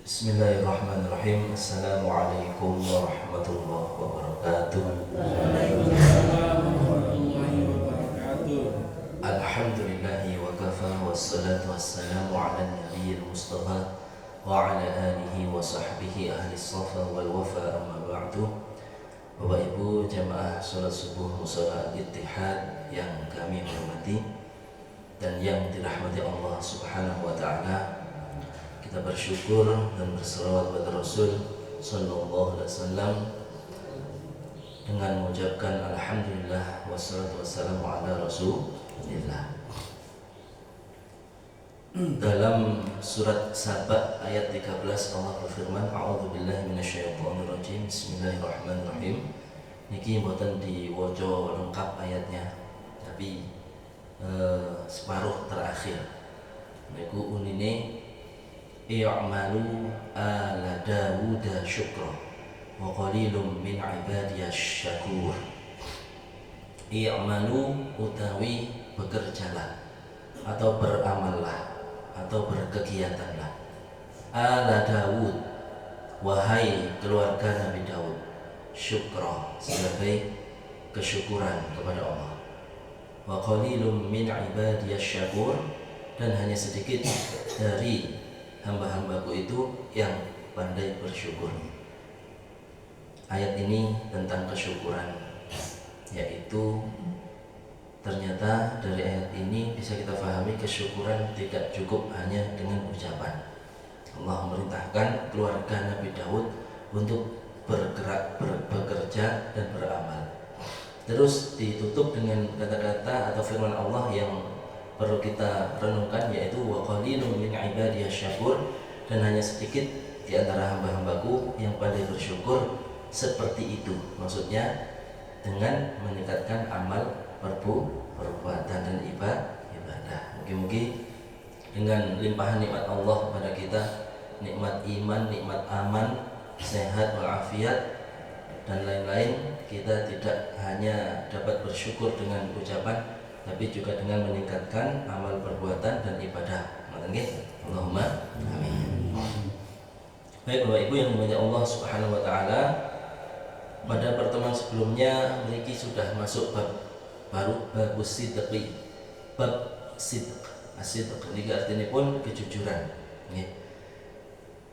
Bismillahirrahmanirrahim. Assalamualaikum warahmatullahi wabarakatuh. Waalaikumsalam warahmatullahi wabarakatuh. Alhamdulillahi wa kafa wassalatu wassalamu ala nabiyil mustafa wa ala alihi wa sahbihi ahli safa wal wafa, amma ba'du. Bapak Ibu jamaah salat subuh Mushola Al-Ittihad yang kami hormati dan yang dirahmati Allah Subhanahu wa taala, kita bersyukur dan berselawat kepada Rasul sallallahu alaihi wasallam dengan mengucapkan alhamdulillah wassalatu wassalamu ala Rasulillah. Dalam surat Saba ayat 13 Allah berfirman, a'udzubillahi minasyaitonirrajim, bismillahirrahmanirrahim. Niki mboten diwaca lengkap ayatnya, tapi separuh terakhir niku unine i'malu ala Dawud syukra wa qalilum min ibadiyasy syakur. I'malu utawi bekerjalah atau beramallah atau berkegiatanlah, ala Dawud wahai keluarga Nabi Daud, syukra sebagai kesyukuran kepada Allah, wa qalilum min ibadiyasy syakur, dan hanya sedikit dari hamba-hambaku itu yang pandai bersyukur. Ayat ini tentang kesyukuran, yaitu ternyata dari ayat ini bisa kita pahami kesyukuran tidak cukup hanya dengan ucapan. Allah memerintahkan keluarga Nabi Daud untuk bergerak, bekerja dan beramal. Terus ditutup dengan kata-kata atau firman Allah yang perlu kita renungkan, yaitu wa qalilun min ibadiyasy syakur, dan hanya sedikit di antara hamba-hambaku yang pandai bersyukur seperti itu. Maksudnya dengan meningkatkan amal perbuatan dan ibadah. Mungkin dengan limpahan nikmat Allah kepada kita, nikmat iman, nikmat aman, sehat walafiat dan lain-lain, kita tidak hanya dapat bersyukur dengan ucapan, tapi juga dengan meningkatkan amal perbuatan dan ibadah. Allahumma amin. Baik Bapak Ibu yang dimuliakan Allah Subhanahu wa taala, pada pertemuan sebelumnya Riki sudah masuk bab baru, bab sidqi, bab sidq. As-sidq jika artinya pun kejujuran.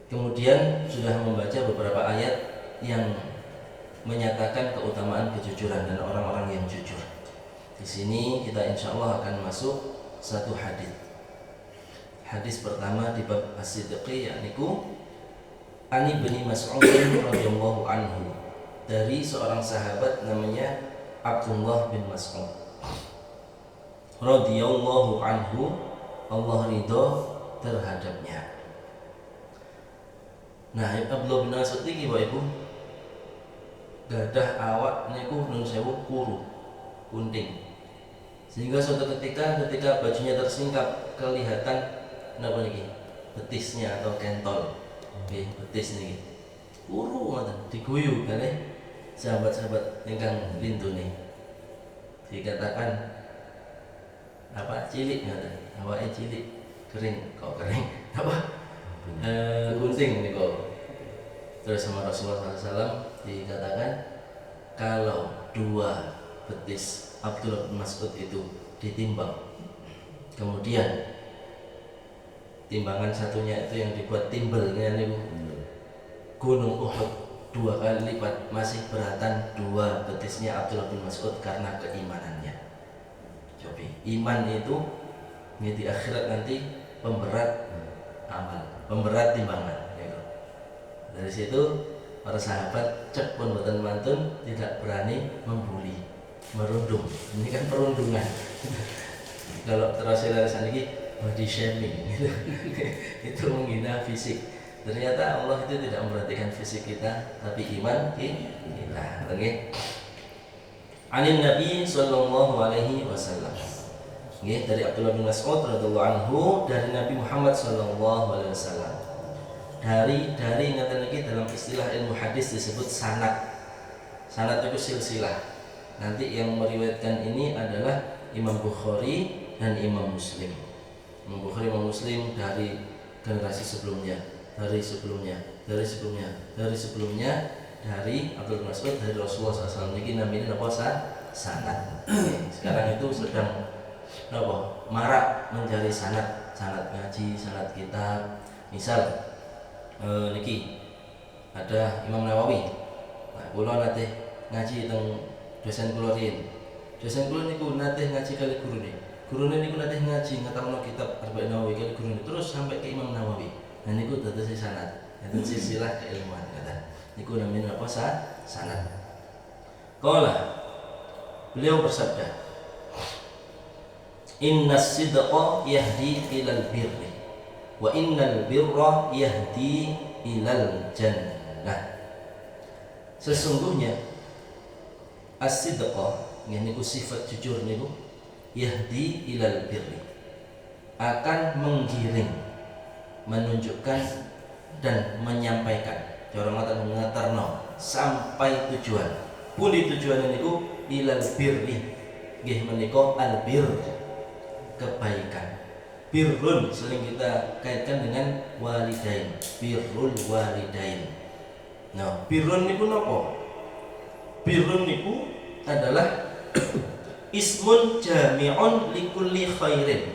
Kemudian sudah membaca beberapa ayat yang menyatakan keutamaan kejujuran dan orang-orang yang jujur. Di sini kita insya Allah akan masuk satu hadis. Hadis pertama di bab as-sidqi, yakniku Ani bin Mas'ud radhiyallahu anhu, dari seorang sahabat namanya Abdullah bin Mas'ud radhiyallahu anhu, Allah ridho terhadapnya. Nah, Abdullah bin Mas'ud iki Bapak Ibu gadah awak niku nun sewu kuru kunting, sehingga suatu ketika bajunya tersingkap kelihatan napa niki betisnya atau kentol. Betis niki kuru ngoten diguyu kalih sahabat-sahabat ingkang lintune, dikatakan apa cilik ngoten, awake cilik kering kok kering apa gunting niku. Terus sama Rasulullah SAW dikatakan kalau dua betis Abdullah bin Mas'ud itu ditimbang, kemudian timbangan satunya itu yang dibuat timbelnya niku gunung Uhud 2 kali lipat, masih beratan dua betisnya Abdullah bin Mas'ud karena keimanannya. Coba iman itu di akhirat nanti pemberat amal, pemberat timbangan. Dari situ para sahabat cek pun boten mantun, tidak berani membuli, merundung. Ini kan perundungan. Kalau terus lagi body shaming gitu. Itu menghina fisik. Ternyata Allah itu tidak memperhatikan fisik kita, tapi iman kita. Oke. Anin Nabi sallallahu alaihi wasallam. Dari Abdullah bin Mas'ud radhiyallahu anhu, dari Nabi Muhammad sallallahu alaihi wasallam. Dari ngaten iki dalam istilah ilmu hadis disebut sanad. Sanad itu silsilah. Nanti yang meriwayatkan ini adalah Imam Bukhari dan Imam Muslim. Imam Bukhari, Imam Muslim dari generasi sebelumnya. dari sebelumnya dari Abdul Mas'ud dari Rasulullah SAW. Ini namanya apa? Sanad. Sekarang itu sedang apa? Marak mencari sanad ngaji, sanad kitab. Misal niki ada Imam Nawawi. Nah, kula nate ngaji teng dosen kula riyen. Dosen kula niku nate ngaji kali gurune niku nate ngaji ngatamno kitab Arba'in Nawawi kali gurune terus sampai ke Imam Nawawi. Nah niku dados sanad. Itu silsilah keilmuan kata. Niku namanya apa? Sanad. Qala beliau bersabda, Innas sidqa yahdi ilal birri wa innal birra yahdi ilal jannah. Sesungguhnya as-sidqa niku sifat jujur niku yahdi ilal birri akan menggiring, menunjukkan dan menyampaikan cara mengatarno sampai tujuan. Pundi tujuan niku ilal birri nggih menika albir, kebaikan. Birrun sering kita kaitkan dengan walidain, birrul walidain. Nah, birrun niku napa? Birrun niku adalah ismun jami'un likulli khairin.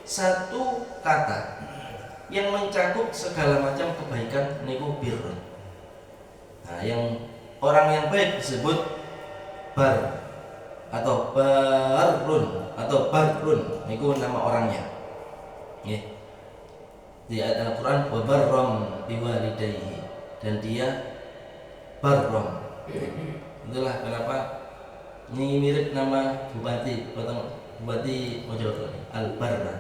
Satu kata yang mencakup segala macam kebaikan niku birrun. Nah, yang orang yang baik disebut bar atau barrun atau barrun niku nama orangnya. Nggih. Di ayat Al-Qur'an wa barram biwalidayhi, dan dia barram. Itulah kenapa ini mirip nama bupati Mojokerto, Al-Barra.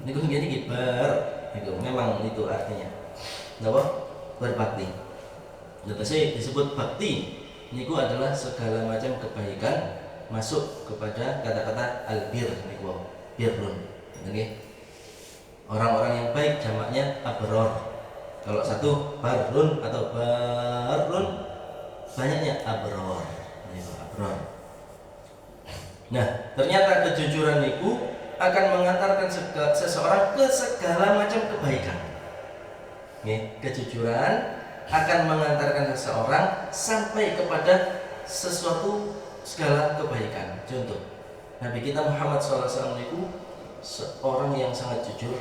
Niku ngene bar. Itu memang itu artinya apa? Berbakti. Jadi disebut bakti niku adalah segala macam kebaikan masuk kepada kata-kata albir niku birrun. Nggih. Orang-orang yang baik jamaknya abror. Kalau satu barrun atau barrun banyaknya abror. Niku abror. Nah, ternyata kejujuran niku akan mengantarkan seseorang ke segala macam kebaikan. Kejujuran akan mengantarkan seseorang sampai kepada sesuatu segala kebaikan. Contoh, Nabi kita Muhammad SAW itu seorang yang sangat jujur.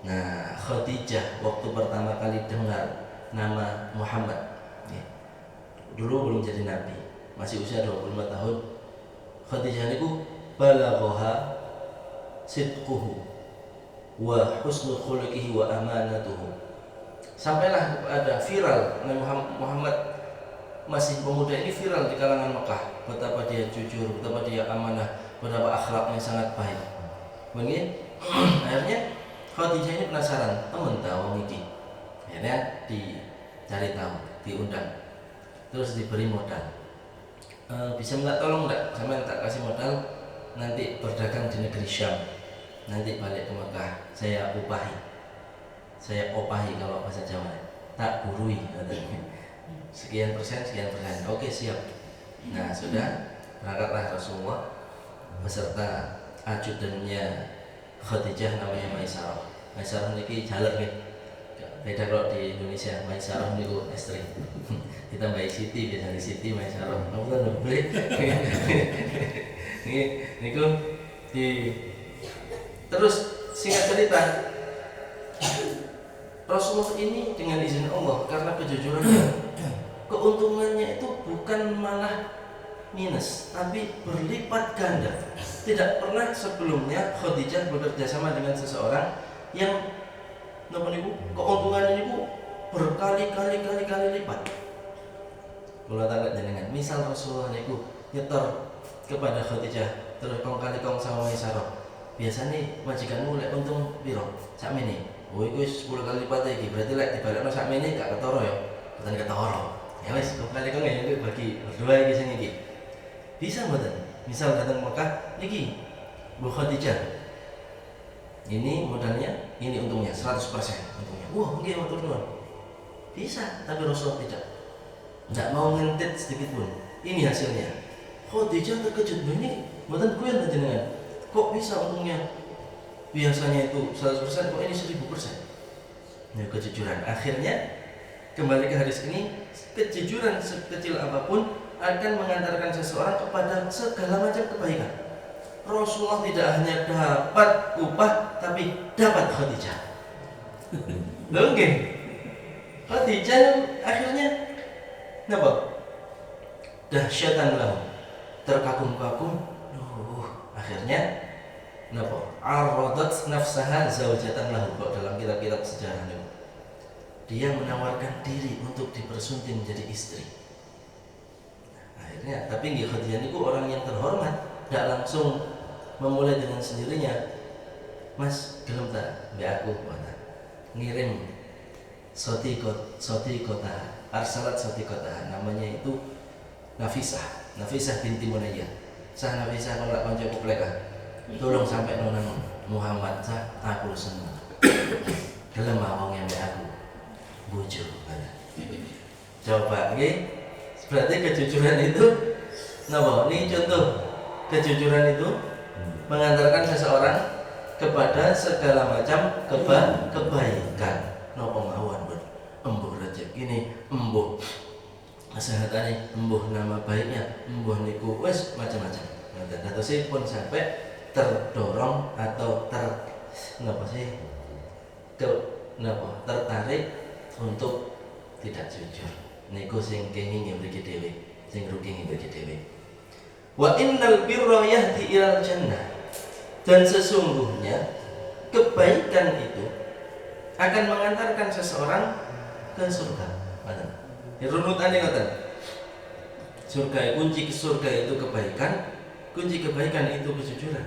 Nah, Khadijah waktu pertama kali dengar nama Muhammad, dulu belum jadi Nabi, masih usia 25 tahun. Khadijah itu balaghaha sidquhu wa husnul khuluqihi wa amanatuhu. Sampailah kepada viral Nabi Muhammad masih pemuda ini viral di kalangan Mekah, betapa dia jujur, betapa dia amanah, betapa akhlaknya sangat baik. Mungkin akhirnya Khadijah ini penasaran, temen tahu niki. Akhirnya dicari tahu, diundang, terus diberi modal. Bisa minta tolong enggak? Sama tak kasih modal, nanti berdagang di negeri Syam, nanti balik ke Mekah saya opahi kalau bahasa Jawa, tak burui katanya. Sekian persen. Oke, siap. Nah, sudah berangkatlah Rasulullah beserta ajudannya Khadijah namanya Maisarah. Maisarah niki jaler nggih. Beda kalau di Indonesia, Maisarah niku istri. Kita Mbak Siti, biasanya Siti Maisarah. Ngono boleh. Niku terus singkat cerita, Rasulullah ini dengan izin Allah karena kejujurannya, keuntungannya itu bukan malah minus, tapi berlipat ganda. Tidak pernah sebelumnya Khadijah bekerja sama dengan seseorang yang keuntungannya itu berkali-kali lipat. Kalau tak dengan misal Rasulullah itu nyetor kepada Khadijah terus kong sama Maisarah, biasanya majikanmu lek untung piro? Sakmene. Oh iku 10 kali lipat iki, berarti lek dibalekno sakmene gak ketara ya. Boten ketara. Ya wis, kali kong ya bagi berdua iki sing iki. Bisa mboten? Misal datang Mekah niki Bu Khadijah. Ini modalnya, ini untungnya 100% untungnya. Wah, nggih matur nuwun. Bisa, tapi Rasulullah tidak mau ngentit sedikit pun. Ini hasilnya. Khadijah terkejut, ini mboten kuwi jenengan. Kok bisa untungnya? Biasanya itu 100%, kok ini 1000%. Ya, kejujuran. Akhirnya kembali ke hadis ini, kejujuran sekecil apapun akan mengantarkan seseorang kepada segala macam kebaikan. Rasulullah tidak hanya dapat upah, tapi dapat Khadijah. Loh nggih. Khadijah akhirnya napa? Dahsyatan lahu. Terkagum-kagum. Akhirnya napa? Aradat nafsaha zaujatan lahu. Kalau dalam kitab-kitab sejarah itu, dia menawarkan diri untuk dipersunting menjadi istri. Akhirnya, tapi nggih Khadijah niku orang yang terhormat, tidak langsung memulai dengan sendirinya. Mas, gelem tak mbak aku mana? Ngirim soti kota, arsalat soti kota, namanya itu Nafisah binti Munayyah. Sah Nafisah kalau kanca kuplek tolong sampai nona Muhammad sah aku seneng. Gelem wong mbak aku. Bojo mana? Coba nggih. Berarti kejujuran itu napa? Ini contoh kejujuran itu mengantarkan seseorang kepada segala macam kebaikan. Napa mawon, Bun? Embuh rezeki ini, embuh kesehatane, embuh nama baiknya, embuh niku wis macam-macam. Terus pun sampai terdorong atau tertarik untuk tidak jujur. Niku sing kenging mriki dhewe, sing rugi mriki dhewe. Wa innal birra yahdi ilal jannah. Dan sesungguhnya kebaikan itu akan mengantarkan seseorang ke surga. Mana? Runutane ngoten. Surga, kunci surga itu kebaikan, kunci kebaikan itu kejujuran.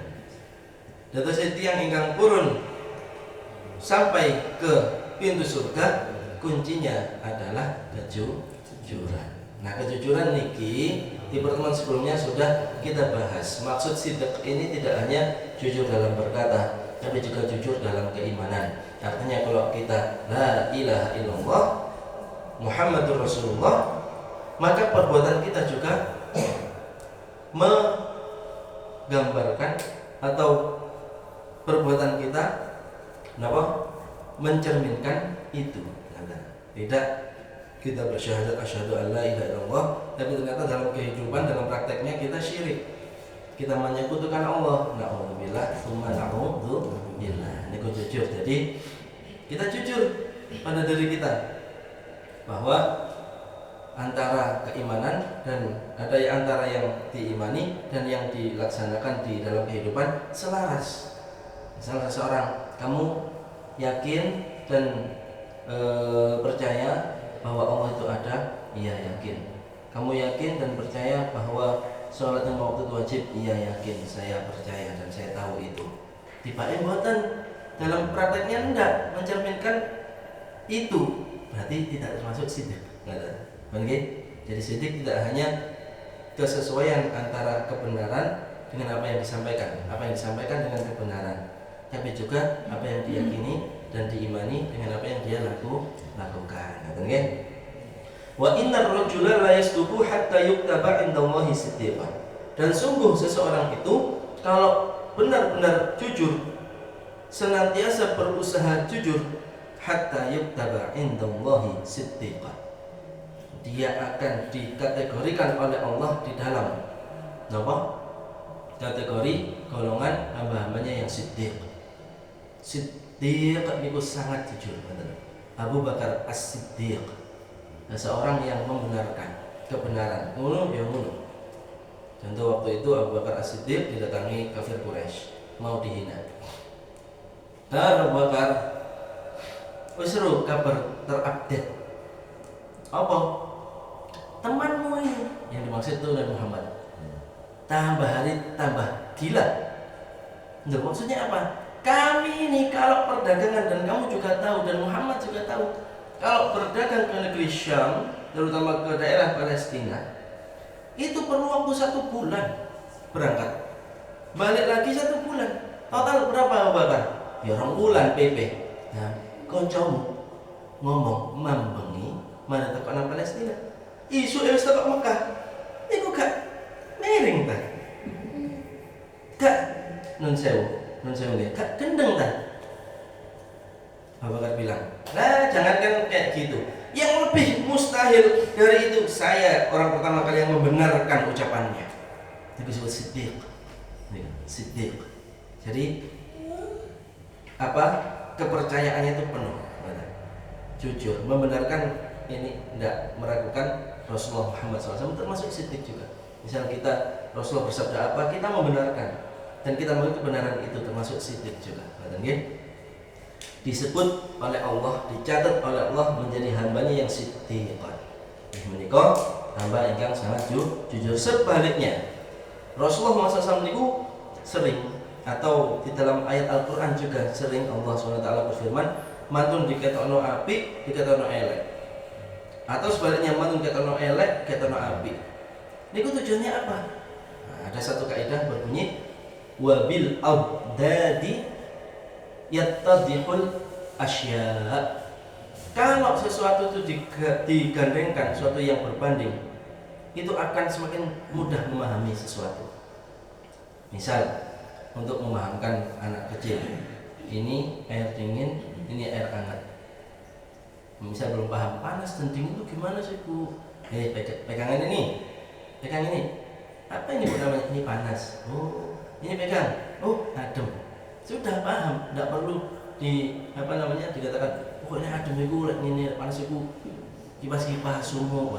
Dados tiyang ingkang purun sampai ke pintu surga, kuncinya adalah kejujuran. Nah, kejujuran niki di pertemuan sebelumnya sudah kita bahas. Maksud sidq ini tidak hanya jujur dalam berkata, tapi juga jujur dalam keimanan. Artinya kalau kita la ilaha illallah Muhammadur Rasulullah, maka perbuatan kita juga menggambarkan atau perbuatan kita mencerminkan itu. Tidak kita bersyahadat asyhadu an la ilaha illallah, tapi ternyata dalam kehidupan, dalam prakteknya kita syirik. Kita menyekutukan Allah. Na'udzubillah, tsumma na'udzubillah. Ini jujur. Jadi kita jujur pada diri kita bahwa antara keimanan dan ada antara yang diimani dan yang dilaksanakan di dalam kehidupan selaras. Misalnya seseorang, kamu yakin dan percaya bahwa Allah itu ada? Iya, yakin. Kamu yakin dan percaya bahwa sholat yang waktu itu wajib? Iya, yakin, saya percaya dan saya tahu itu. Tiba-tiba buatan dalam prakteknya tidak mencerminkan itu, berarti tidak termasuk sidq. Jadi sidq tidak hanya kesesuaian antara kebenaran dengan apa yang disampaikan, dengan kebenaran, tapi juga apa yang diyakini dan diimani dengan apa yang dia lakukan. Wa innar rajula la yasduqu hatta yuktaba 'indallahi siddiqan. Dan sungguh seseorang itu kalau benar-benar jujur, senantiasa berusaha jujur, hatta yuktaba 'indallahi siddiqan. Dia akan dikategorikan oleh Allah di dalam kategori golongan hamba-hambanya yang siddiq. Siddiq itu sangat jujur. Abu Bakar As-Siddiq, seorang yang membenarkan kebenaran. Ngono ya ngono. Contoh waktu itu Abu Bakar As-Siddiq didatangi kafir Quraisy, mau dihina. Abu Bakar, wis seru kabar terupdate. Apa? Temanmu ini yang dimaksud itu Nabi Muhammad. Tambah hari tambah gila. Nah, maksudnya apa? Kami ini kalau perdagangan, dan kamu juga tahu dan Muhammad juga tahu, kalau berdagang ke negeri Syam, terutama ke daerah Palestina, itu perlu waktu 1 bulan berangkat, balik lagi 1 bulan. Total berapa Abu Bakar? Ya 2 bulan PP. Nah, koncomu ngomong mambengi mana tekan Palestina, isu wis tekan Mekah, iku gak miring ta? Gak nun sewu nih, gak gendeng ta? Abu Bakar bilang, nah jangankan kayak gitu, yang lebih mustahil dari itu, saya orang pertama kali yang membenarkan ucapannya. Itu disebut siddiq. Siddiq. Jadi apa, kepercayaannya itu penuh, jujur, membenarkan ini, tidak meragukan Rasulullah Muhammad SAW, termasuk siddiq juga. Misal kita Rasulullah bersabda apa, kita membenarkan dan kita mengikuti kebenaran itu, termasuk siddiq juga. Disebut oleh Allah, dicatat oleh Allah menjadi hambanya yang siddiqan. Menikah hamba yang sangat jujur. Sebaliknya Rasulullah SAW itu sering, atau di dalam ayat Al-Quran juga sering Allah SWT berfirman, mantun dikatakan api, dikatakan elek, atau sebaliknya mantun dikatakan elek, dikatakan api. Ini tujuannya apa? Nah, ada satu kaidah berbunyi wabil abdadi yattadihul asya. Kalau sesuatu itu digandengkan, sesuatu yang berbanding, itu akan semakin mudah memahami sesuatu. Misal untuk memahamkan anak kecil, ini air dingin, ini air hangat. Misal belum paham panas dan dingin itu gimana sih Bu? Pegangan ini, pegang ini. Apa ini Bu namanya? Ini panas. Oh, ini pegang. Oh, adem. Sudah paham, tidak perlu dikatakan pokoknya adem itu, ini panas itu, kipas-kipas semua.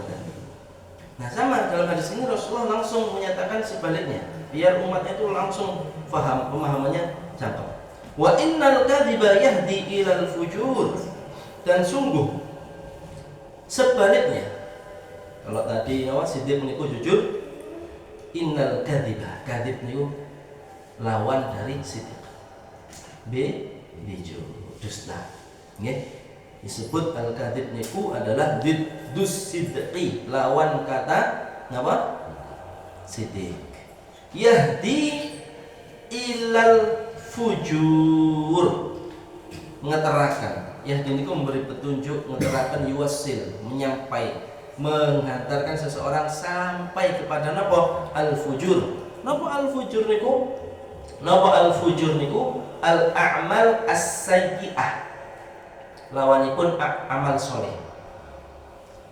Nah sama dalam hadis ini Rasulullah langsung menyatakan sebaliknya, biar umatnya itu langsung paham, pemahamannya cakep. Wa innal kadhiba yahdi ilal fujur. Dan sungguh sebaliknya, kalau tadi siddiq niku jujur, innal kadhiba, kadhib niku lawan dari siddiq. Biju, dusta. Nggih. Disebut al-kadzib niku adalah diddus sidqi, lawan kata napa? Siddiq. Yahdi ilal fujur. Mengeterakan. Yahdi niku memberi petunjuk, mengeterakan, yuwasil, menyampai, menghantarkan seseorang sampai kepada napa? Al-fujur. Napa al-fujur niku? Napa al-fujur niku? Al-a'mal as-sayyi'ah, lawanipun amal soleh.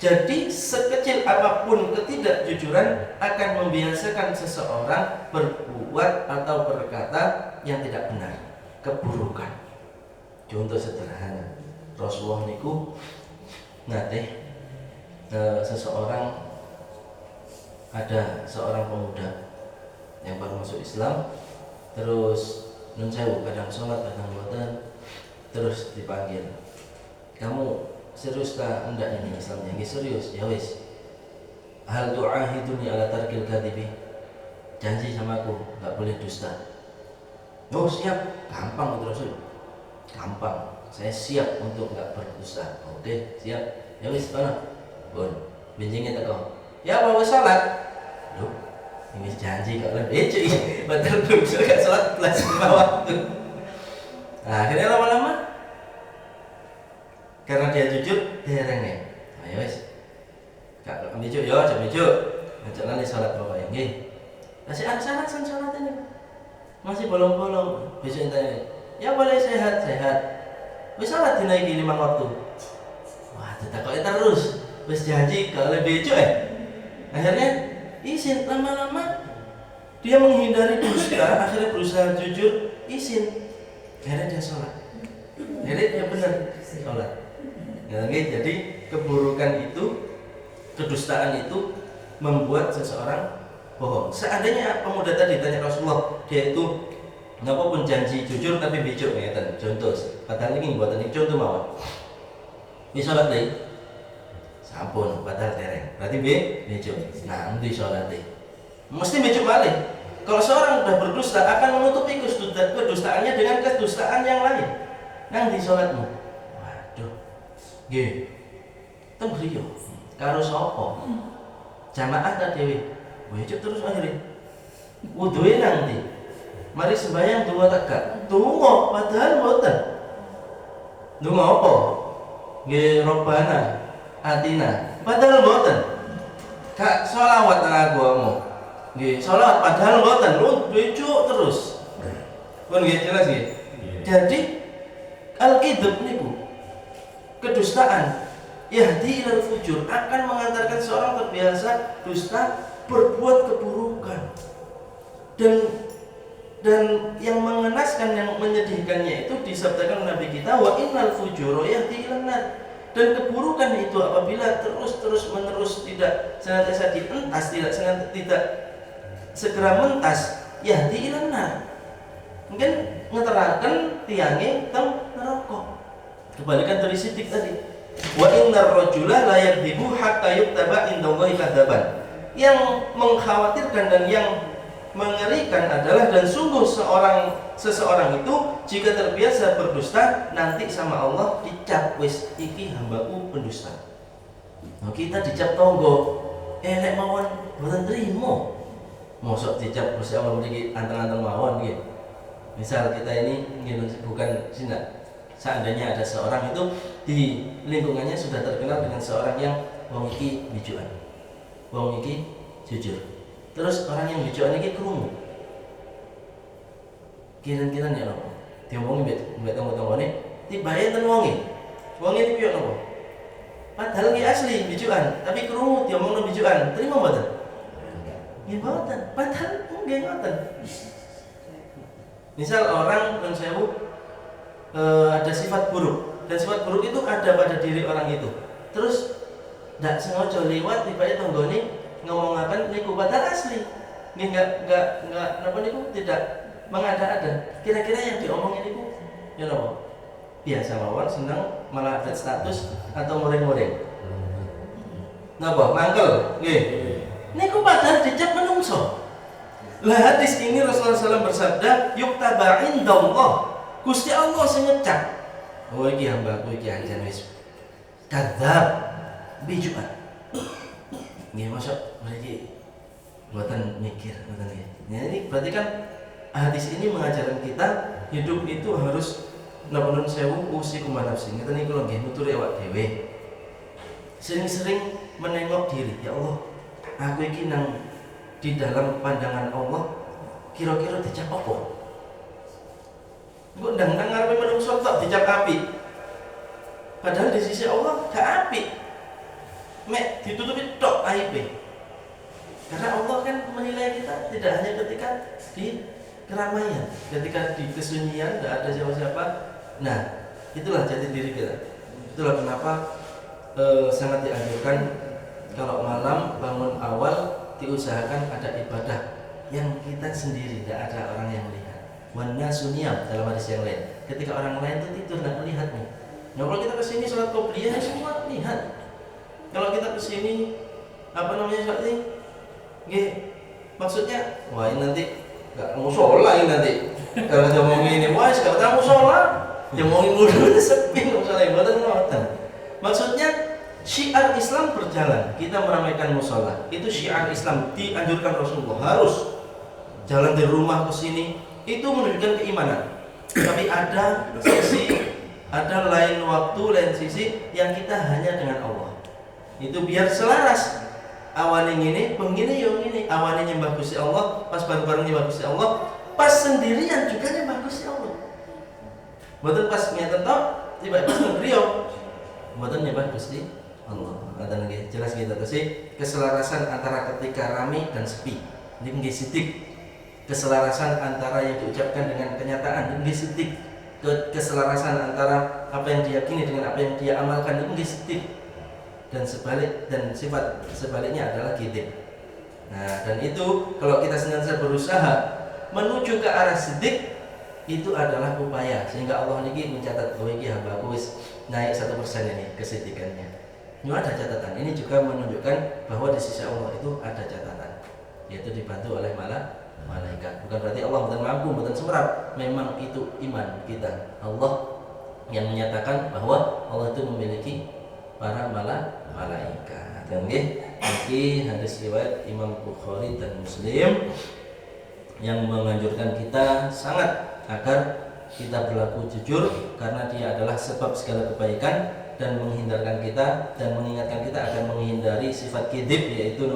Jadi sekecil apapun ketidakjujuran akan membiasakan seseorang berbuat atau berkata yang tidak benar, keburukan. Contoh sederhana, Rasulullah niku nate seseorang, ada seorang pemuda yang baru masuk Islam, terus nun sewu, kadang sholat kadang boten, terus dipanggil, kamu serius tak enggak ini Islamnya? Nggih serius. Ya wis, hal tu'ahiduni ala tarkil kadhibi, janji sama aku enggak boleh dusta. Oh siap, gampang itu Rasul, gampang, saya siap untuk enggak berdusta. Oke siap, ya wis kono pun benjingnya teko, ya mau sholat. Loh, ini janji kok lebih cuy, betul belum juga sholat plus 5 waktu. Nah, akhirnya lama-lama karena dia jujur, dia rene. Ayo wis, kak mejuk yo, jam mejuk, ngajak nanti sholat bapak yang gini. Masih ada sholat ini, masih bolong-bolong. Besok tanya, ya boleh sehat. Wis sholat dinaiki 5 waktu. Wah, ditakoi terus. Wis janji kalau lebih bejuk akhirnya izin, lama-lama dia menghindari dusta, akhirnya berusaha jujur, izin, akhirnya dia sholat, akhirnya dia benar sholat. Jadi keburukan itu, kedustaan itu membuat seseorang bohong. Seandainya pemuda tadi tanya Rasulullah, dia itu ngapapun janji jujur tapi bejuk, contoh, padahal ini buatan ini contoh mawon. Ini sholat deh, sampun, padahal tereng, berarti bejuk. Nah, nanti sholat deh, mesti bejuk balik. Kalau seorang sudah berdusta akan menutupi kedustaannya dengan kedustaan yang lain. Nang di sholatmu, waduh, gih, tembrio, karo sopo, jamaah tak dewi, bejuk terus akhirnya, wuduin nanti, mari sembahyang dua tegak, tunggu, padahal boten, tunggu apa? Gih, Robbana, Atina, padahal boten, kak sholawat nang agamamu. Nggih, salat padahal mboten, lu bejuk terus. Pun nggih jelas nggih. Jadi al-kidab niku kedustaan. Yahdi ilal fujur, akan mengantarkan seorang terbiasa dusta berbuat keburukan. Dan yang mengenaskan, yang menyedihkannya itu disabdakan Nabi kita, wa innal fujura yahdi ilan nar. Dan keburukan itu apabila terus menerus tidak senantiasa dientas, tidak segera mentas, yahdi ilan nar. Mungkin ngeteraken tiange teng neraka. Kebalikan dari sidik tadi. Wa innar rajula la yakdzibu hatta yuktaba indallahi kadzaban. Yang mengkhawatirkan dan yang mengerikan adalah, dan sungguh seseorang itu jika terbiasa berdusta, nanti sama Allah dicap, wis iki hambaku pendusta. Nah, kita dicap tonggo, nek mawon mboten trimo. Mosok dicap Gusti Allah mriki anteng-anteng mawon nggih. Misal kita ini bukan zina. Seandainya ada seorang itu di lingkungannya sudah terkenal dengan seorang yang wong iki bijukan, wong iki jujur. Terus orang yang bijukan ini krungu. Kira-kira nek nopo? Diomongi mbek tonggo-tonggone, tibae ten wonge. Wonge iki piye nopo? Padahal iki asli bijukan, tapi krungu diomongno bijukan. Terima mboten? Nggih mboten. Padahal nggih mboten. Misal orang nun sewu ada sifat buruk, dan sifat buruk itu ada pada diri orang itu. Terus ndak sengaja lewat tiba-tiba tonggone ngomongaken niku padahal asli. Nggih enggak napa niku tidak mengada-ada. Kira-kira yang diomongin niku ya napa? Biasa mawon, seneng malah ada status atau goreng-goreng. Napa? Mangkel. Nggih. Niku padahal dicap menungso. Lah hadis ini Rasulullah SAW bersabda, yuktaba indallah. Gusti Allah sing ngecap. Oh iki hambaku iki anjen wis kadzab, bijukan. Nggih masuk mriki buatan mikir ngoten nggih. Nah, ini berarti kan hadis ini mengajarkan kita hidup itu harus napa sewu usikum nafsi. Ngeten niku lho nggih nuturi awak dhewe. Sering-sering menengok diri, ya Allah, aku iki nang di dalam pandangan Allah kira-kira dicap apa? Engko ndang ngarepe menungso tok dicap apik. Padahal di sisi Allah gak apik. Mek ditutupi tok aibe. Karena Allah kan menilai kita tidak hanya ketika di keramaian, ketika di kesunyian tidak ada siapa-siapa. Nah, itulah jati diri kita. Itulah kenapa sangat dianjurkan kalau malam bangun awal diusahakan ada ibadah yang kita sendiri, tidak ada orang yang melihat. Wana suniyam dalam hadis yang lain. Ketika orang lain itu tidur tidak melihatnya. Nah, kalau kita kesini sholat qobliyah semua lihat. Kalau kita kesini sholat ini, maksudnya, wah ini nanti nggak mau sholat ini nanti. Kalau ngomongin ini, wah sekarang mau sholat, ngomongin mulu itu sepi, nggak sholat ibadah. Maksudnya syiar Islam berjalan, kita meramaikan musola. Itu syiar Islam dianjurkan Rasulullah, harus jalan dari rumah ke sini. Itu menunjukkan keimanan. Tapi ada sisi, ada lain waktu, lain sisi yang kita hanya dengan Allah. Itu biar selaras. Awalnya ini, begini yang ini. Awalnya nyembah Gusti Allah, pas bareng-bareng nyembah Gusti Allah, pas sendirian juga nyembah Gusti Allah. Mboten pas ngeten tok, tiba-tiba ngebriyo. Mboten nyembah Gusti Allah. Ngaten nggih, jelas kita sih keselarasan antara ketika rame dan sepi. Ini nggih sithik. Keselarasan antara yang diucapkan dengan kenyataan, nggih sithik. Keselarasan antara apa yang diyakini dengan apa yang dia amalkan, nggih sithik. Dan sifat sebaliknya adalah kitab. Nah, dan itu kalau kita senantiasa berusaha menuju ke arah sidik, itu adalah upaya sehingga Allah niki mencatat bahwa iki hambaku wis naik 1% ini kesidikannya. Ini ada catatan. Ini juga menunjukkan bahwa di sisi Allah itu ada catatan, yaitu dibantu oleh malaikat. Bukan berarti Allah bukan mampu, bukan semrap. Memang itu iman kita. Allah yang menyatakan bahwa Allah itu memiliki para malaikat. Dan ini hadis riwayat Imam Bukhari dan Muslim yang menganjurkan kita sangat agar kita berlaku jujur, karena dia adalah sebab segala kebaikan, dan menghindarkan kita dan mengingatkan kita agar menghindari sifat kidib, yaitu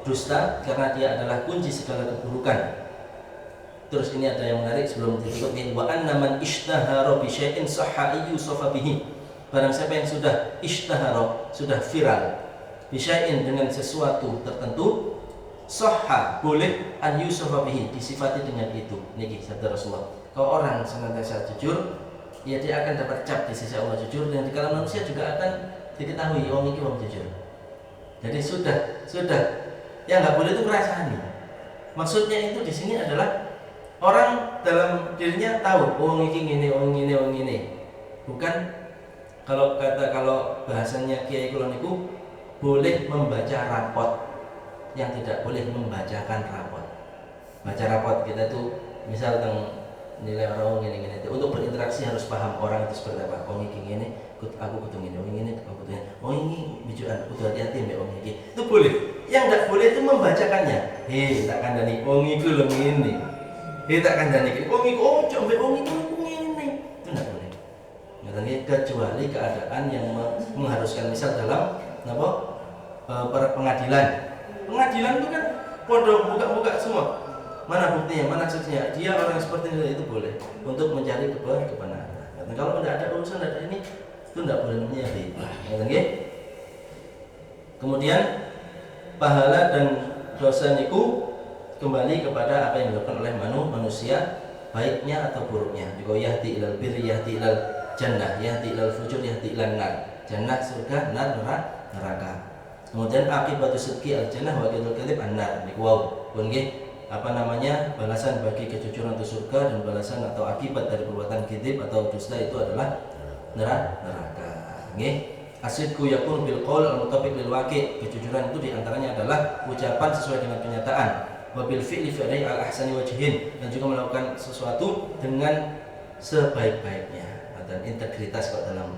dusta, karena dia adalah kunci segala keburukan. Terus ini ada yang menarik sebelum ditutup, wa anna man ishtahara bi syai'in sahha yusafa bihi. barang siapa yang sudah ishtahara, sudah viral bisyai'in dengan sesuatu tertentu, sahha boleh an yusafa bihi disifati dengan itu. Niki sabda Rasulullah. Kalau orang senantiasa jujur, ya dia akan dapat cap di sisi Allah jujur, dan di kalangan manusia juga akan diketahui orang ini orang jujur. Jadi sudah yang nggak boleh itu merasani. Maksudnya itu di sini adalah orang dalam dirinya tahu orang ini, orang ini, orang ini. Bukan kalau bahasanya Kiai kula niku boleh membaca rapot, yang tidak boleh membacakan rapot. Baca rapot kita tuh misal tentang nilai orang ini itu untuk berinteraksi harus paham orang itu seperti apa. Oh ini aku kudu ini, oh ini aku kudu ini, oh ini bijuan kudu hati-hati mbek orang ini. Itu boleh. Yang tidak boleh itu membacakannya. Tak kandani wong iku lho ngene. Tak kandani wong iku ojo mbek wong iku ngene. Itu tidak boleh. Nggih, kecuali keadaan yang mengharuskan, misal dalam pengadilan. Pengadilan itu kan podo buka-buka semua. Mana buktinya, mana saksinya? Dia orang seperti itu boleh untuk mencari kebenaran. Kalau tidak ada urusan, tidak ada ini, itu tidak boleh namanya riba. Kemudian pahala dan dosa niku kembali kepada apa yang dilakukan oleh manusia, baiknya atau buruknya. Juga yahdi ilal birri, yahdi ilal jannah, yahdi ilal fujur, yahdi ilal nar. Jannah surga, nar neraka. Kemudian akibat sidqi al jannah wa aqidul kadzib an-nar. Niku wow, pun nggih balasan bagi kejujuran itu surga, dan balasan atau akibat dari perbuatan kadzib atau dusta itu adalah neraka. Nggih. Asidku yakun bil qaul al-mutabiq lil waqi'. Kejujuran itu diantaranya adalah ucapan sesuai dengan kenyataan. Wa bil fi'li fi al-ahsani wajhin, dan juga melakukan sesuatu dengan sebaik-baiknya, dan integritas kalau dalam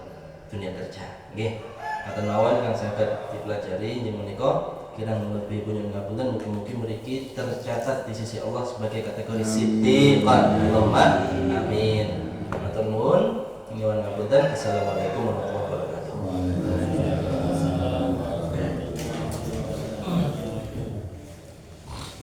dunia kerja. Nggih. Kata mawon kang saged dipelajari njen menika kirang lebih punya ngapunten, mugi-mugi mriki tercatat di sisi Allah sebagai kategori siddiqan. Allahumma amin. Matur nuwun, nyuwun ngapunten. Assalamualaikum.